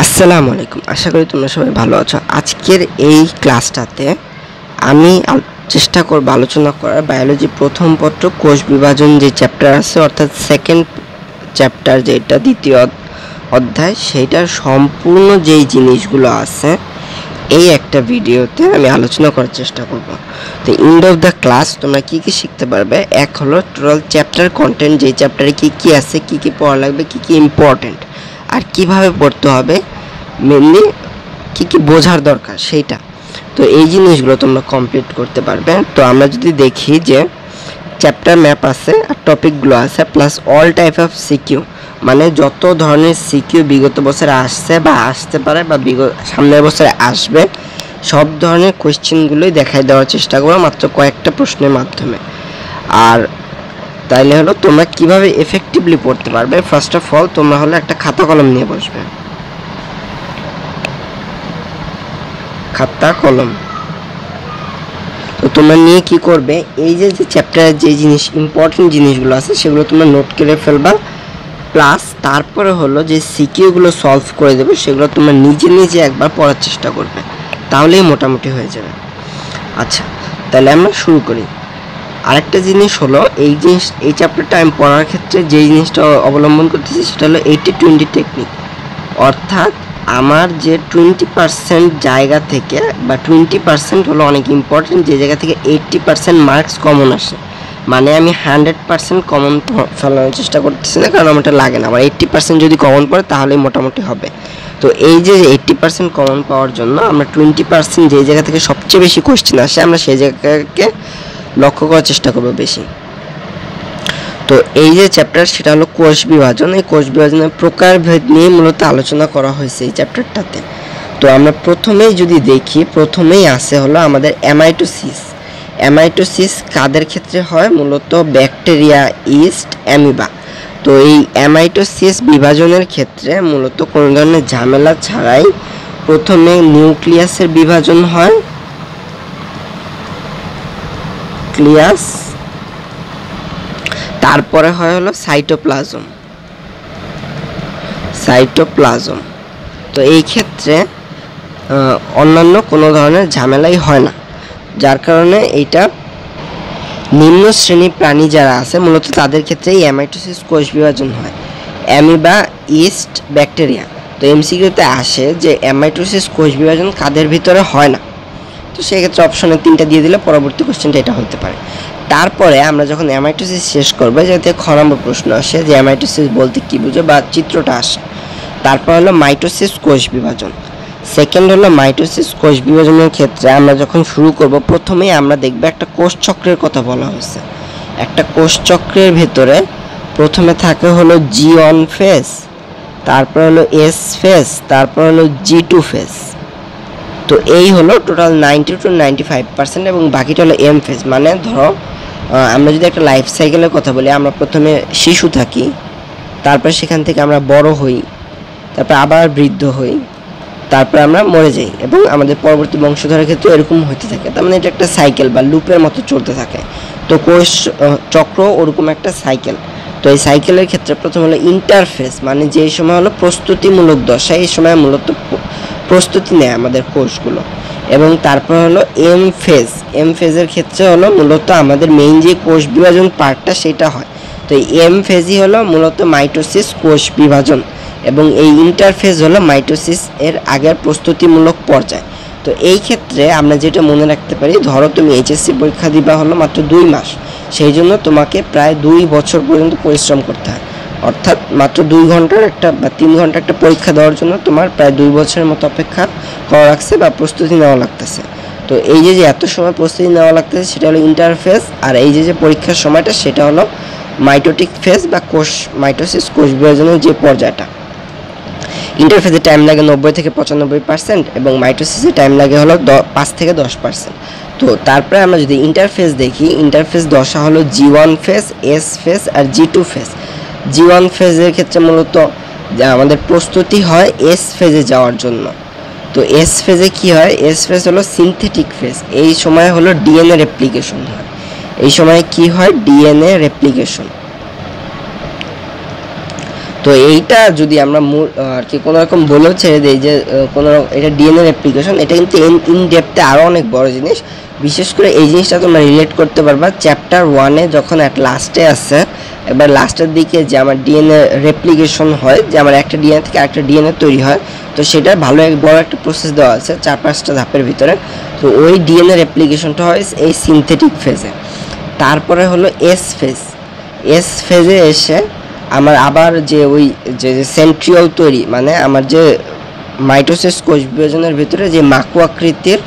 আসসালামু আলাইকুম। আশা করি তোমরা সবাই ভালো আছো। আজকের এই ক্লাসটাতে আমি চেষ্টা করব আলোচনা করার বায়োলজি প্রথম পত্র কোষ বিভাজন যে চ্যাপ্টার আছে, অর্থাৎ সেকেন্ড চ্যাপ্টার, যেটা দ্বিতীয় অধ্যায়, সেইটার সম্পূর্ণ যেই জিনিসগুলো আছে এই একটা ভিডিওতে আমি আলোচনা করার চেষ্টা করব। তো এন্ড অফ দ্য ক্লাস তোমরা কি কি শিখতে পারবে, এক হলো টোটাল চ্যাপ্টার কন্টেন্ট, যেই চ্যাপ্টারে কি কি আছে, কি কি পড়া লাগবে, কি কি ইম্পর্টেন্ট, আর কিভাবে পড়তে হবে, মেনলি কি কি বোঝার দরকার সেইটা। তো এই জিনিসগুলো তোমরা কমপ্লিট করতে পারবে। তো আমরা যদি দেখি যে চ্যাপ্টার ম্যাপ আছে আর টপিকগুলো আছে, plus all type of CQ, মানে যত ধরনের সিকিউ বিগত বছরে আসছে বা আসতে পারে বা সামনের বছরে আসবে, সব ধরনের কোয়েশ্চেনগুলোই দেখাই দেওয়ার চেষ্টা করো মাত্র কয়েকটা প্রশ্নের মাধ্যমে। আর তাইলে হলো তোমরা কিভাবে এফেক্টিভলি পড়তে পারবে। ফার্স্ট অফ অল তোমরা হলো একটা খাতা কলম নিয়ে বসবে, খাতা কলম। তো তোমরা নিয়ে কি করবে, এই যে চ্যাপ্টারের যে জিনিস ইম্পর্টেন্ট জিনিসগুলো আছে সেগুলো তোমরা নোট করে ফেলবা, প্লাস তারপরে হলো যে সিকিউগুলো সলভ করে দেবে সেগুলো তোমরা নিজে নিজে একবার পড়ার চেষ্টা করবে, তাহলেই মোটামুটি হয়ে যাবে। আচ্ছা, তাহলে আমরা শুরু করি। আরেকটা জিনিস হলো এই চ্যাপ্টারটা আমি পড়ার ক্ষেত্রে যে জিনিসটা অবলম্বন করতেছি সেটা হলো 80-20 টেকনিক। অর্থাৎ আমার যে 20% জায়গা থেকে বা 20% হলো অনেক ইম্পর্টেন্ট, যে জায়গা থেকে 80% মার্কস কমন আসে, মানে আমি 100% কমন ফেলানোর চেষ্টা করতেছি না, কারণ আমারটা লাগে না। আমার 80% যদি কমন পড়ে তাহলেই মোটামুটি হবে। তো এই যে 80% কমন পাওয়ার জন্য আমরা 20% যে জায়গা থেকে সবচেয়ে বেশি কোশ্চেন আসে আমরা সেই জায়গাকে লক্ষ্য করার চেষ্টা করবো বেশি। তো এই যে চ্যাপ্টার সেটা হলো কোষ বিভাজন। এই কোষ বিভাজনের প্রকারভেদ নিয়ে মূলত আলোচনা করা হয়েছে এই চ্যাপ্টারটাতে। তো আমরা প্রথমেই যদি দেখি, প্রথমেই আসে হলো আমাদের অ্যামাইটোসিস। অ্যামাইটোসিস কাদের ক্ষেত্রে হয়, মূলত ব্যাকটেরিয়া, ইস্ট, অ্যামিবা। তো এই অ্যামাইটোসিস বিভাজনের ক্ষেত্রে মূলত কোনো ধরনের ঝামেলা ছাড়াই প্রথমে নিউক্লিয়াসের বিভাজন হয়, নিউক্লিয়াস, তারপরে হয় হলো সাইটোপ্লাজম। তো এই ক্ষেত্রে অন্যান্য কোনো ধরনের ঝামেলাই হয় না, যার কারণে এইটা নিম্ন শ্রেণী প্রাণী যারা আছে মূলত তাদের ক্ষেত্রে এই অ্যামাইটোসিস কোষ বিভাজন হয়, অ্যামিবা, ইস্ট, ব্যাকটেরিয়া। তো এমসিকিউতে আসে যে অ্যামাইটোসিস কোষ বিভাজন কাদের ভিতরে হয় না, তো সেক্ষেত্রে অপশনে 3টা দিয়ে দিলে পরবর্তী কোশ্চেনটা এটা হতে পারে। তারপরে আমরা যখন অ্যামাইটোসিস শেষ করবো, যাতে খ নম্বর প্রশ্ন আসে যে অ্যামাইটোসিস বলতে কী বুঝো বা চিত্রটা আসে। তারপর হলো মাইটোসিস কোষ বিভাজন। সেকেন্ড হলো মাইটোসিস কোষ বিভাজনের ক্ষেত্রে আমরা যখন শুরু করব, প্রথমেই আমরা দেখব একটা কোষ চক্রের কথা বলা হয়েছে। একটা কোষ চক্রের ভেতরে প্রথমে থাকে হলো G1 ফেজ, তারপর হলো S ফেজ, তারপর হলো G2 ফেজ। তো এই হলো টোটাল 90-95% এবং বাকিটা হলো M ফেজ। মানে ধরো আমরা যদি একটা লাইফ সাইকেলের কথা বলি, আমরা প্রথমে শিশু থাকি, তারপর সেখান থেকে আমরা বড় হই, তারপর আবার বৃদ্ধ হই, তারপর আমরা মরে যাই, এবং আমাদের পরবর্তী বংশধরের ক্ষেত্রে এরকম হতে থাকে। তার মানে এটা একটা সাইকেল বা লুপের মতো চলতে থাকে। তো কোষ চক্র ওরকম একটা সাইকেল। তো এই সাইকেলের ক্ষেত্রে প্রথম হলো ইন্টারফেস, মানে যেই সময় হলো প্রস্তুতিমূলক দশা, এই সময় মূলত প্রস্তুতি নেয় আমাদের কোষগুলো। এবং তারপর হলো এম ফেজের ক্ষেত্রে হলো মূলত আমাদের মেইন যে কোষ বিভাজন পার্টটা সেটা হয়। তো এই এম ফেজই হলো মূলত মাইটোসিস কোষ বিভাজন, এবং এই ইন্টারফেজ হলো মাইটোসিস এর আগের প্রস্তুতিমূলক পর্যায়। তো এই ক্ষেত্রে আমরা যেটা মনে রাখতে পারি, ধরো তুমি এইচএসসি পরীক্ষা দিবা হলো মাত্র 2 মাস, সেই জন্য তোমাকে প্রায় 2 বছর পর্যন্ত পরিশ্রম করতে হয়। অর্থাৎ মাত্র 2 ঘন্টার একটা বা 3 ঘন্টার একটা পরীক্ষা দেওয়ার জন্য তোমার প্রায় 2 বছরের মতো অপেক্ষা করা লাগছে বা প্রস্তুতি নেওয়া লাগতেছে। তো এই যে এত সময় প্রস্তুতি নেওয়া লাগতেছে সেটা হলো ইন্টারফেজ, আর এই যে পরীক্ষার সময়টা সেটা হলো মাইটোটিক ফেজ বা মাইটোসিস কোষ বিভাজনের যে পর্যায়টা। ইন্টারফেজে টাইম লাগে 90-95% এবং মাইটোসিসে টাইম লাগে হলো 5-10%। তো তারপরে আমরা যদি ইন্টারফেজ দেখি, ইন্টারফেজ দশা হলো G1 ফেজ, S ফেজ আর G2 ফেজ। G1 ফেজের ক্ষেত্রে মূলত আমাদের প্রস্তুতি হয় S ফেজে যাওয়ার জন্য। তো S ফেজে কি হয়, S ফেজ হলো সিনথেটিক ফেজ। এই সময় হলো ডিএনএ রেপ্লিকেশন হয়। এই সময় কি হয়, ডিএনএ রেপ্লিকেশন। তো এইটা যদি আমরা আর কি কোনো রকম বলেও ছেড়ে দিই যে কোনো এটা ডিএনএ রেপ্লিকেশন, এটা কিন্তু ইন ডেপথে আরও অনেক বড় জিনিস। বিশেষ করে এই জিনিসটা তোমরা রিলেট করতে পারবা চ্যাপ্টার 1-এ যখন অ্যাট লাস্টে আছে, এবার লাস্টের দিকে যে আমার ডিএনএ রেপ্লিকেশন হয়, যে আমার একটা ডিএনএ থেকে আরেকটা ডিএনএ তৈরি হয়, তো সেটা ভালো বড় একটা প্রসেস দেওয়া আছে 4-5টা ধাপের ভিতরে। তো ওই ডিএনএ রেপ্লিকেশনটা হয় এই সিনথেটিক ফেজে। তারপরে হলো এস ফেজ। এস ফেজে এসে আমার আবার যে ওই যে সেন্ট্রিওল তৈরি, মানে আমার যে মাইটোসিস কোষ বিভাজনের ভিতরে যে মাকু আকৃতির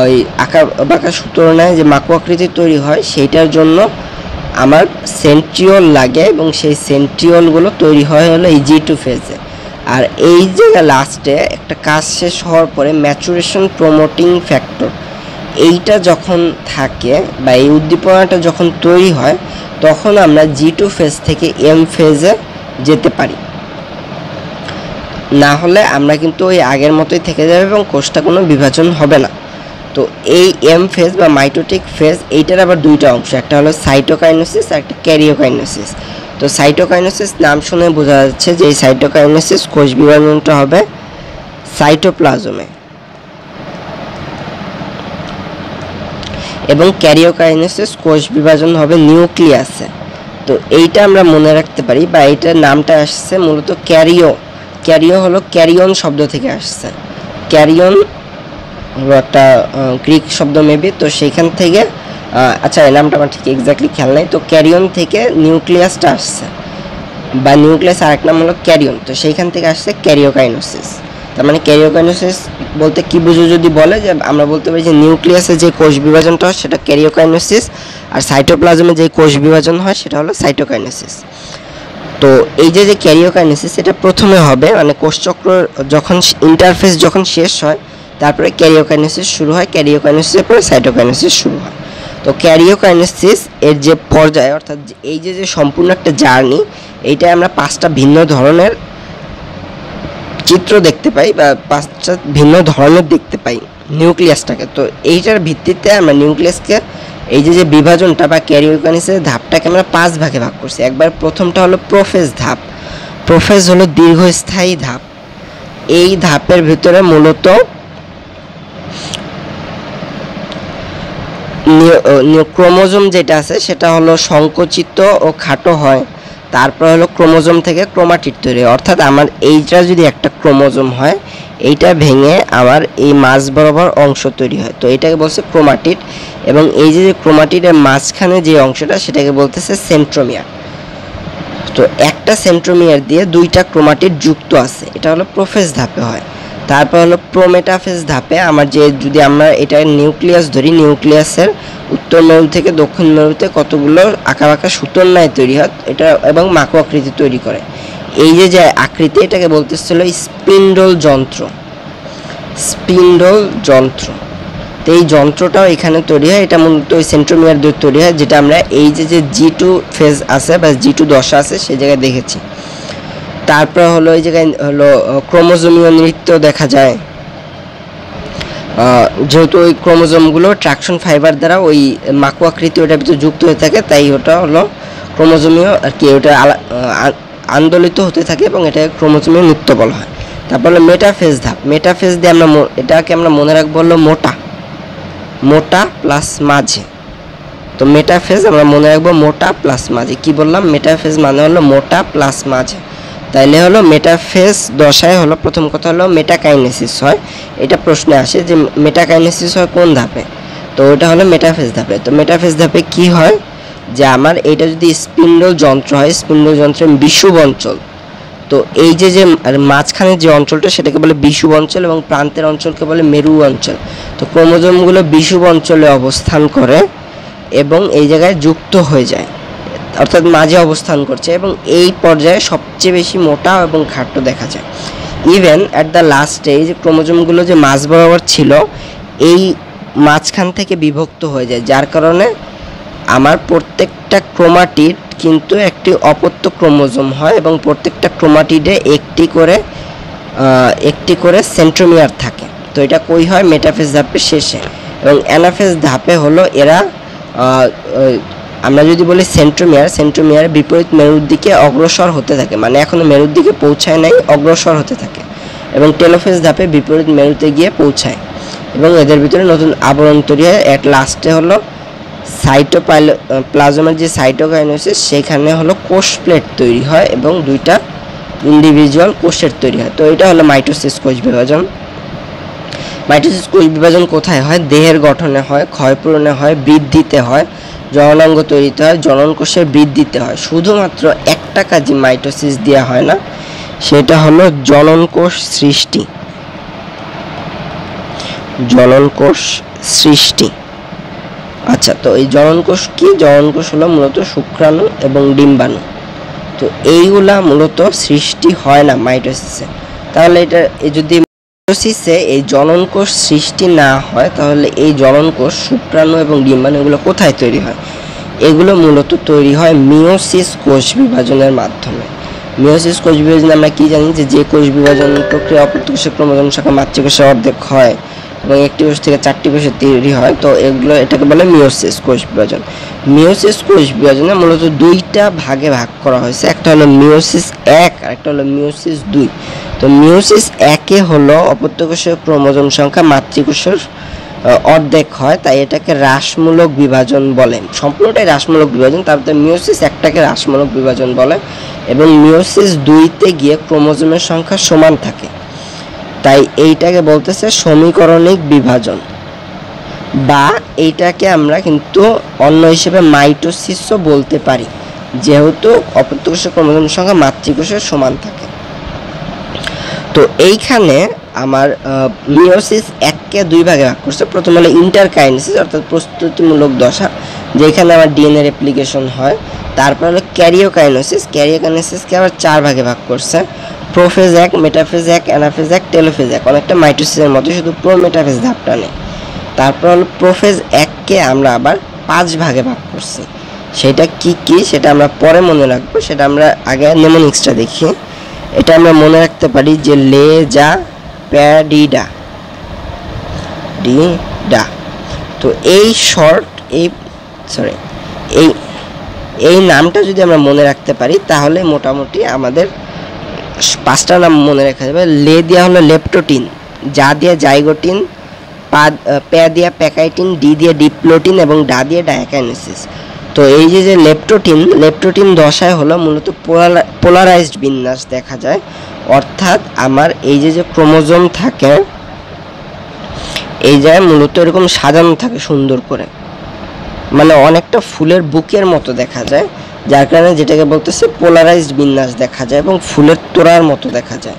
ওই আঁকা বাঁকা সূত্র নেয় যে মাকু আকৃতি তৈরি হয়, সেইটার জন্য আমার সেন্ট্রিওল লাগে এবং সেই সেন্ট্রিওলগুলো তৈরি হয় হলো এই G2 ফেজে। আর এই যে লাস্টে একটা কাজ শেষ হওয়ার পরে ম্যাচুরেশন প্রমোটিং ফ্যাক্টর এইটা যখন থাকে বা এই উদ্দীপনাটা যখন তৈরি হয়, তখন আমরা G2 ফেজ থেকে M ফেজে যেতে পারি। না হলে আমরা কিন্তু ওই আগের মতোই থেকে যাবে এবং কোষটা কোনো বিভাজন হবে না। তো এই এম ফেজ বা মাইটোটিক ফেজ এইটার আবার দুইটা অংশ, একটা হলো সাইটোকাইনেসিস আর একটা ক্যারিওকাইনেসিস। তো সাইটোকাইনেসিস নাম শুনে বোঝা যাচ্ছে যে এই সাইটোকাইনেসিস কোষ বিভাজনটা হবে সাইটোপ্লাজমে, এবং ক্যারিওকাইনেসিস কোষ বিভাজন হবে নিউক্লিয়াসে। তো এইটা আমরা মনে রাখতে পারি, বা এইটার নামটা আসছে মূলত ক্যারিও হলো ক্যারিয়ন শব্দ থেকে আসছে। ক্যারিয়ন হলো একটা গ্রিক শব্দ মেবি, তো সেইখান থেকে আচ্ছা এই নামটা আমার ঠিক এক্স্যাক্টলি খেয়াল নাই। তো ক্যারিয়ন থেকে নিউক্লিয়াসটা আসছে, বা নিউক্লিয়াস আরেক নাম হলো ক্যারিয়ন, তো সেইখান থেকে আসছে ক্যারিওকাইনেসিস। তার মানে ক্যারিওকাইনেসিস বলতে কি বুঝো যদি বলে, যে আমরা বলতে পারি যে নিউক্লিয়াসে যে কোষ বিভাজনটা হয় সেটা ক্যারিওকাইনেসিস, আর সাইটোপ্লাজমে যে কোষ বিভাজন হয় সেটা হলো সাইটোকাইনেসিস। তো এই যে ক্যারিওকাইনেসিস এটা প্রথমে হবে, মানে কোষচক্র যখন ইন্টারফেস যখন শেষ হয় তারপরে ক্যারিওকাইনেসিস শুরু হয়, ক্যারিওকাইনেসিসের পরে সাইটোকাইনেসিস শুরু হয়। তো ক্যারিওকাইনেসিস এর যে পর্যায়, অর্থাৎ এই যে সম্পূর্ণ একটা জার্নি, এইটাই আমরা 5টা ভিন্ন ধরনের চিত্র দেখতে পাই, বা 5টা ভিন্ন ধরনের দেখতে পাই নিউক্লিয়াসটাকে। তো এইটার ভিত্তিতে আমরা নিউক্লিয়াসকে এই যে বিভাজনটা বা ক্যারিওকাইনেসিসের ধাপটাকে আমরা 5 ভাগে ভাগ করছি। একবার প্রথমটা হলো প্রোফেজ ধাপ। প্রোফেজ হলো দীর্ঘস্থায়ী ধাপ। এই ধাপের ভিতরে মূলত ক্রোমোজোম যেটা আছে সেটা হলো সংকুচিত ও খাটো হয়। তারপর হলো ক্রোমোজোম থেকে ক্রোমাটিড তৈরি, অর্থাৎ আমার এইটা যদি একটা ক্রোমোজোম হয়, এইটা ভেঙে আমার এই মাঝ বরাবর অংশ তৈরি হয়, তো এটাকে বলছে ক্রোমাটিড। এবং এই যে ক্রোমাটিডের মাঝখানে যে অংশটা সেটাকে বলতেছে সেন্ট্রোমিয়ার। তো একটা সেন্ট্রোমিয়ার দিয়ে 2টা ক্রোমাটিড যুক্ত আছে, এটা হলো প্রোফেজ ধাপে হয়। তারপর হলো প্রোমেটাফেজ ধাপে আমার যে যদি আমরা এটা নিউক্লিয়াস ধরি, নিউক্লিয়াসের উত্তর মেরু থেকে দক্ষিণ মেরুতে কতগুলো আঁকা বাঁকা সুতোর ন্যায় তৈরি হয় এটা, এবং মাকু আকৃতি তৈরি করে। এই যে আকৃতি এটাকে বলতেছিল স্পিন্ডল যন্ত্র। স্পিন্ডল যন্ত্র, তো এই যন্ত্রটাও এখানে তৈরি হয়, এটা মূলত ওই সেন্ট্রোমিয়ার দিয়ে তৈরি হয়, যেটা আমরা এই যে G2 ফেজ আছে বা G2 দশা আছে সেই জায়গায় দেখেছি। তারপর হলো এই জায়গায় হলো ক্রোমোজোমীয় নৃত্য দেখা যায়, যেহেতু ওই ক্রোমোজোমগুলো ট্রাকশন ফাইবার দ্বারা ওই মাকু আকৃতি ওটার ভিতরে যুক্ত হয়ে থাকে, তাই ওটা হলো ক্রোমোজোমীয় আর কি, ওটা আন্দোলিত হতে থাকে এবং এটা ক্রোমোজোমীয় নৃত্য বলা হয়। তারপর হলো মেটাফেজ ধাপ। মেটাফেজ দিয়ে আমরা এটাকে আমরা মনে রাখবো হলো মোটা প্লাস মাঝে। তো মেটাফেজ আমরা মনে রাখবো মোটা প্লাস মাঝে। কি বললাম? মেটাফেজ মানে হলো মোটা প্লাস মাঝে। তাইলে হলো মেটাফেজ দশায় হলো প্রথম কথা হলো মেটাকাইনেসিস হয়। এটা প্রশ্নে আসে যে মেটাকাইনেসিস হয় কোন ধাপে, তো ওটা হলো মেটাফেজ ধাপে। তো মেটাফেজ ধাপে কি হয় যে আমার এটা যদি স্পিন্ডল যন্ত্র হয়, স্পিন্ডল যন্ত্রের বিষুব অঞ্চল, তো এই যে মাঝখানে যে অঞ্চলটা সেটাকে বলে বিষুব অঞ্চল এবং প্রান্তের অঞ্চলকে বলে মেরু অঞ্চল। তো ক্রোমোজোমগুলো বিষুব অঞ্চলে অবস্থান করে এবং এই জায়গায় যুক্ত হয়ে যায়, অর্থাৎ মাঝে অবস্থান করছে, এবং এই পর্যায়ে সবচেয়ে বেশি মোটা এবং খাটো দেখা যায়। Even at the last stage ক্রোমোজোমগুলো যে মাঝ বরাবর ছিল এই মাঝখান থেকে বিভক্ত হয়ে যায়, যার কারণে আমার প্রত্যেকটা ক্রোমাটিড কিন্তু একটি অপত্য ক্রোমোজোম হয় এবং প্রত্যেকটা ক্রোমাটিডে একটি করে সেন্ট্রোমিয়ার থাকে। তো এটা কই হয়? মেটাফেজ ধাপের শেষে। এবং অ্যানাফেজ ধাপে হলো এরা আমরা যদি বলি সেন্ট্রোমিয়ার বিপরীত মেরুর দিকে অগ্রসর হতে থাকে, মানে এখনো মেরুর দিকে পৌঁছায় নাই, অগ্রসর হতে থাকে। এবং টেলোফেজ ধাপে বিপরীত মেরুতে গিয়ে পৌঁছায় এবং এদের ভিতরে নতুন আবরণ তৈরি হয়। এট লাস্টে হলো সাইটোপ্লাজমের যে সাইটোকাইনেসিস, সেখানে হলো কোষ প্লেট তৈরি হয় এবং দুইটা ইন্ডিভিজুয়াল কোষের তৈরি হয়। তো এটা হলো মাইটোসিস, কোষ বিভাজন। মাইটোসিস কোষ বিভাজন কোথায় হয়? দেহের গঠনে হয়, ক্ষয়পূরণে হয়, বৃদ্ধিতে হয়, জননাঙ্গ তৈরিতে হয়, জনন কোষের বৃদ্ধিতে হয়। শুধুমাত্র একটা কাজই মাইটোসিস দেওয়া হয় না, সেটা হলো জনন কোষ সৃষ্টি। জনন কোষ সৃষ্টি। আচ্ছা, তো এই জনন কোষ কি? জনন কোষ হলো মূলত শুক্রাণু এবং ডিম্বাণু। তো এইগুলা মূলত সৃষ্টি হয় না মাইটোসিসে। তাহলে এটা যদি মাইটোসিসে এই জনন কোষ সৃষ্টি না হয়, তাহলে এই জনন কোষ, শুক্রাণু এবং ডিম্বাণু এগুলো কোথায় তৈরি হয়? এগুলো মূলত তৈরি হয় মিওসিস কোষ বিভাজনের মাধ্যমে। মিওসিস কোষ বিভাজনে আমরা কি জানি যে কোষ বিভাজন প্রক্রিয়া অপত্যকোষের ক্রোমোজোম শাখা মাতৃকোষের অর্ধেক হয় এবং একটি কোষ থেকে 4টি কোষের তৈরি হয়। তো এটাকে বলে মিওসিস কোষ বিভাজন। মিওসিস কোষ বিভাজনে মূলত দুইটা ভাগে ভাগ করা হয়েছে, একটা হলো মিওসিস 1 আর একটা হলো মিওসিস 2। তো মিওসিস 1-এ হলো অপত্যকোষের ক্রোমোজোম সংখ্যা মাতৃকোষের অর্ধেক হয়, তাই এটাকে হ্রাসমূলক বিভাজন বলে। সম্পূর্ণটাই হ্রাসমূলক বিভাজন, তারপরে মিওসিস 1টাকে হ্রাসমূলক বিভাজন বলে। এবং মিওসিস 2-তে গিয়ে ক্রোমোজোমের সংখ্যা সমান থাকে, তাই এইটাকে বলতেছে সমীকরণিক বিভাজন, বা এইটাকে আমরা কিন্তু অন্য হিসেবে মাইটোসিসও বলতে পারি, যেহেতু অপত্যকোষের ক্রোমোজোম সংখ্যা মাতৃকোষের সমান থাকে। তো এইখানে আমার মিওসিস 1-কে 2 ভাগে ভাগ করছে। প্রথম হলো ইন্টারকাইনেসিস অর্থাৎ প্রস্তুতিমূলক দশা, যেখানে আমার ডিএনএ রেপ্লিকেশন হয়। তারপর হলো ক্যারিওকাইনেসিসকে আবার 4 ভাগে ভাগ করছে, প্রোফেজ 1, মেটাফেজ 1, অ্যানাফেজ 1, টেলোফেজ 1। অনেকটা মাইটোসিসের মতো, শুধু প্রোমেটাফেজ ধাপটা নেই। তারপর হলো প্রোফেজ 1-কে আমরা আবার 5 ভাগে ভাগ করছি। সেটা কি কি সেটা আমরা পরে মনে রাখবো, সেটা আমরা আগে নেমোনিক্সটা দেখি। এটা আমরা মনে রাখতে পারি যে লেজা প্যাডিডা ডিডা। তো এই নামটা যদি আমরা মনে রাখতে পারি, তাহলে মোটামুটি আমাদের 5টা নাম মনে রাখা যাবে। লে দিয়া হলো লেপ্টোটিন, যা দিয়া জাইগোটিন, প্যা দিয়া প্যাকাইটিন, ডি দিয়ে ডিপ্লোটিন এবং ডা দিয়ে ডায়াকাইনেসিস। তো এই যে লেপ্টোটিন দশায় হলো মূলত পোলারাইজড বিন্যাস দেখা যায়, অর্থাৎ আমার এই যে ক্রোমোজোম থাকে, এই জায়গায় মূলত এরকম সাজানো থাকে সুন্দর করে, মানে অনেকটা ফুলের বুকের মতো দেখা যায়, যার কারণে যেটাকে বলতেছে পোলারাইজড বিন্যাস দেখা যায় এবং ফুলের তোড়ার মতো দেখা যায়।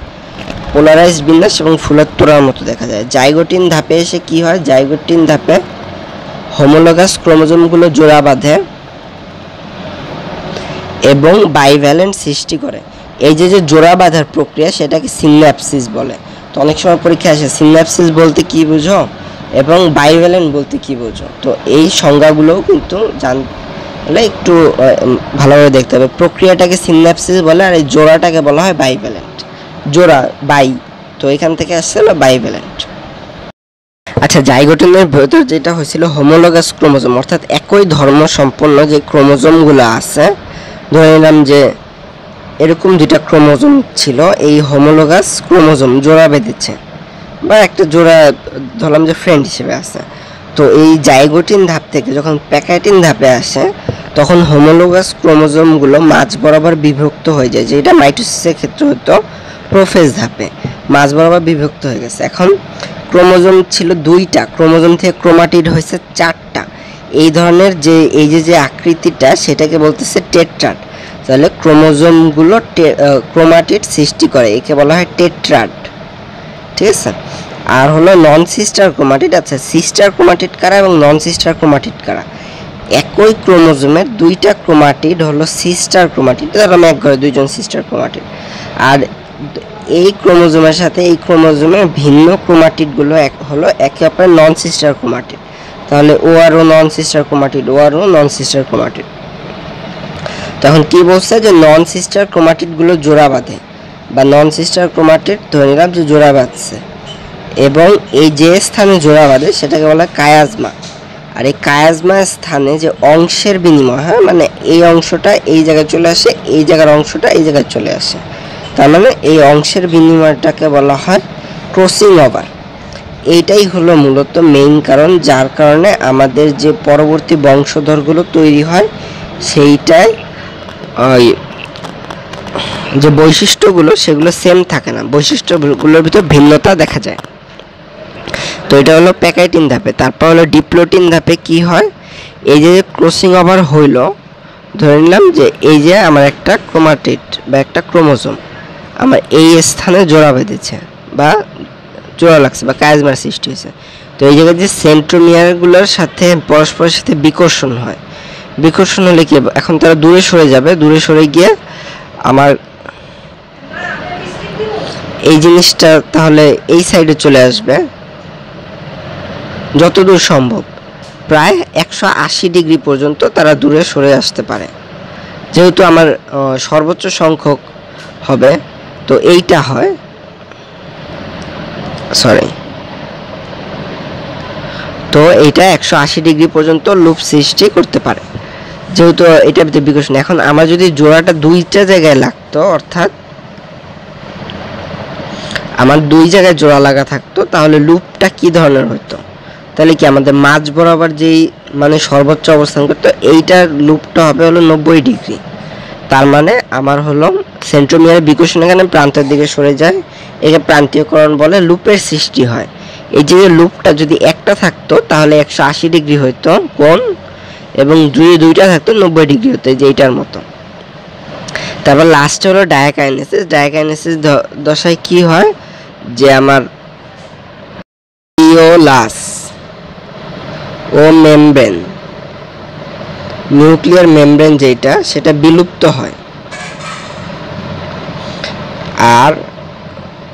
পোলারাইজড বিন্যাস এবং ফুলের তোড়ার মতো দেখা যায়। জাইগোটিন ধাপে এসে কি হয়? জাইগোটিন ধাপে হোমোলোগাস ক্রোমোজোমগুলো জোড়া বাঁধে এবং বাইভ্যালেন্ট সৃষ্টি করে। এই যে জোড়া বাঁধার প্রক্রিয়া, সেটাকে সিন্যাপসিস বলে। তো অনেক সময় পরীক্ষা আসে সিন্যাপসিস বলতে কি বুঝো এবং বাইভ্যালেন্ট বলতে কি বুঝো। তো এই সংজ্ঞাগুলোও কিন্তু জানলে একটু ভালোভাবে দেখতে হবে। প্রক্রিয়াটাকে সিন্যাপসিস বলে আর এই জোড়াটাকে বলা হয় বাইভ্যালেন্ট। জোড়া বাই, তো এখান থেকে আসছে হলো বাইভ্যালেন্ট। আচ্ছা, জাইগোটিনের ভেতর যেটা হয়েছিল হোমোলোগাস ক্রোমোজোম, অর্থাৎ একই ধর্ম সম্পন্ন যে ক্রোমোজোমগুলো আছে, ধরে নিলাম যে এরকম 2টা ক্রোমোজোম ছিল, এই হোমোলোগাস ক্রোমোজোম জোড়া বেঁধেছে, বা একটা জোড়া ধরলাম যে ফ্রেন্ড হিসেবে আছে। তো এই জাইগোটিন ধাপ থেকে যখন প্যাকাইটিন ধাপে আসে, তখন হোমোলোগাস ক্রোমোজোমগুলো মাঝ বরাবর বিভক্ত হয়ে যায়, যেটা মাইটোসিসের ক্ষেত্রে হতো প্রোফেজ ধাপে, মাঝ বরাবর বিভক্ত হয়ে গেছে। এখন ক্রোমোজোম ছিল 2টা, ক্রোমোজোম থেকে ক্রোমাটিড হয়েছে 4টা। এই ধরনের এই যে আকৃতিটা, সেটাকে বলতেছে টেট্রাড। তাহলে ক্রোমোজোমগুলো ক্রোমাটিড সৃষ্টি করে, একে বলা হয় টেট্রাড, ঠিক আছে। আর হলো নন সিস্টার ক্রোমাটিড। আচ্ছা, সিস্টার ক্রোমাটিড কারা এবং নন সিস্টার ক্রোমাটিড কারা? একই ক্রোমোজোমের 2টা ক্রোমাটিড হলো সিস্টার ক্রোমাটিড, ধরলাম এক ঘরে 2জন সিস্টার ক্রোমাটিড। আর এই ক্রোমোজোমের সাথে এই ক্রোমোজোমের ভিন্ন ক্রোমাটিডগুলো হলো একে অপরের নন সিস্টার ক্রোমাটিড। তাহলে ওআরও নন সিস্টার ক্রোমাটিড, ওআরও নন সিস্টার ক্রোমাটিড। তখন কি বলছে যে নন সিস্টার ক্রোমাটিডগুলো জোড়া বাঁধে, বা নন সিস্টার ক্রোমাটিড ধরে নিলাম যে জোড়া বাঁধছে, এবং এই যে স্থানে জোড়া বাঁধে সেটাকে বলা হয় কায়াজমা। আর এই কায়াজমা স্থানে যে অংশের বিনিময় হয়, মানে এই অংশটা এই জায়গায় চলে আসে, এই জায়গার অংশটা এই জায়গায় চলে আসে, তার মানে এই অংশের বিনিময়টাকে বলা হয় ক্রসিং ওভার। এইটাই হলো মূলত মেইন কারণ, যার কারণে আমাদের যে পরবর্তী বংশধরগুলো তৈরি হয় সেইটাই যে বৈশিষ্ট্যগুলো সেগুলো সেম থাকে না, বৈশিষ্ট্যগুলোর ভিতর ভিন্নতা দেখা যায়। তো এটা হলো প্যাকাইটিন ধাপে। তারপর হলো ডিপ্লোটিন ধাপে কি হয়, এই যে ক্রসিং ওভার হইল, ধরে নিলাম যে এই যে আমার একটা ক্রোমাটিড বা একটা ক্রোমোজোম আমার এই স্থানে জোড়া বেঁধেছে বা জোড়া লাগছে বা কায়াজমার সৃষ্টি হয়েছে। তো এই জায়গায় যে সেন্ট্রোমিয়ারগুলোর সাথে পরস্পরের সাথে বিকর্ষণ হয়, বিকর্ষণ হলে কি এখন তারা দূরে সরে যাবে, দূরে সরে গিয়ে আমার এই জিনিসটা তাহলে এই সাইডে চলে আসবে যতদূর সম্ভব, প্রায় 180 ডিগ্রি পর্যন্ত তারা দূরে সরে আসতে পারে, যেহেতু আমার সর্বোচ্চ সংখ্যক হবে। তো এইটা হয় তো এইটা 180 ডিগ্রি পর্যন্ত লুপ সৃষ্টি করতে পারে, যেহেতু এটা বিকর্ষণ। এখন আমার যদি জোড়াটা দুইটা জায়গায় লাগতো, অর্থাৎ আমার দুই জায়গায় জোড়া লাগা থাকতো, তাহলে লুপটা কি ধরনের হতো, তাহলে কি আমাদের মাঝ বরাবর যেই মানে সর্বোচ্চ অবস্থান করতো, এইটার লুপটা হবে হলো 90 ডিগ্রি। তার মানে আমার হলো সেন্ট্রোমিয়ার বিকর্ষণ এখানে প্রান্তের দিকে সরে যায়, একে প্রান্তীয়করণ বলে, লুপের সৃষ্টি হয়। এই যে লুপটা যদি একটা থাকতো তাহলে 180 ডিগ্রি হইতো কোণ, এবং দুইটা থাকতো 90 ডিগ্রি হতো, যে এইটার মতো। তারপর লাস্টে হলো ডায়াকাইনেসিস। ডায়াকাইনেসিস দশায় কি হয়, যে আমার নিউক্লিয়াস ও মেমব্রেন, নিউক্লিয়ার মেমব্রেন যেটা সেটা বিলুপ্ত হয়। আর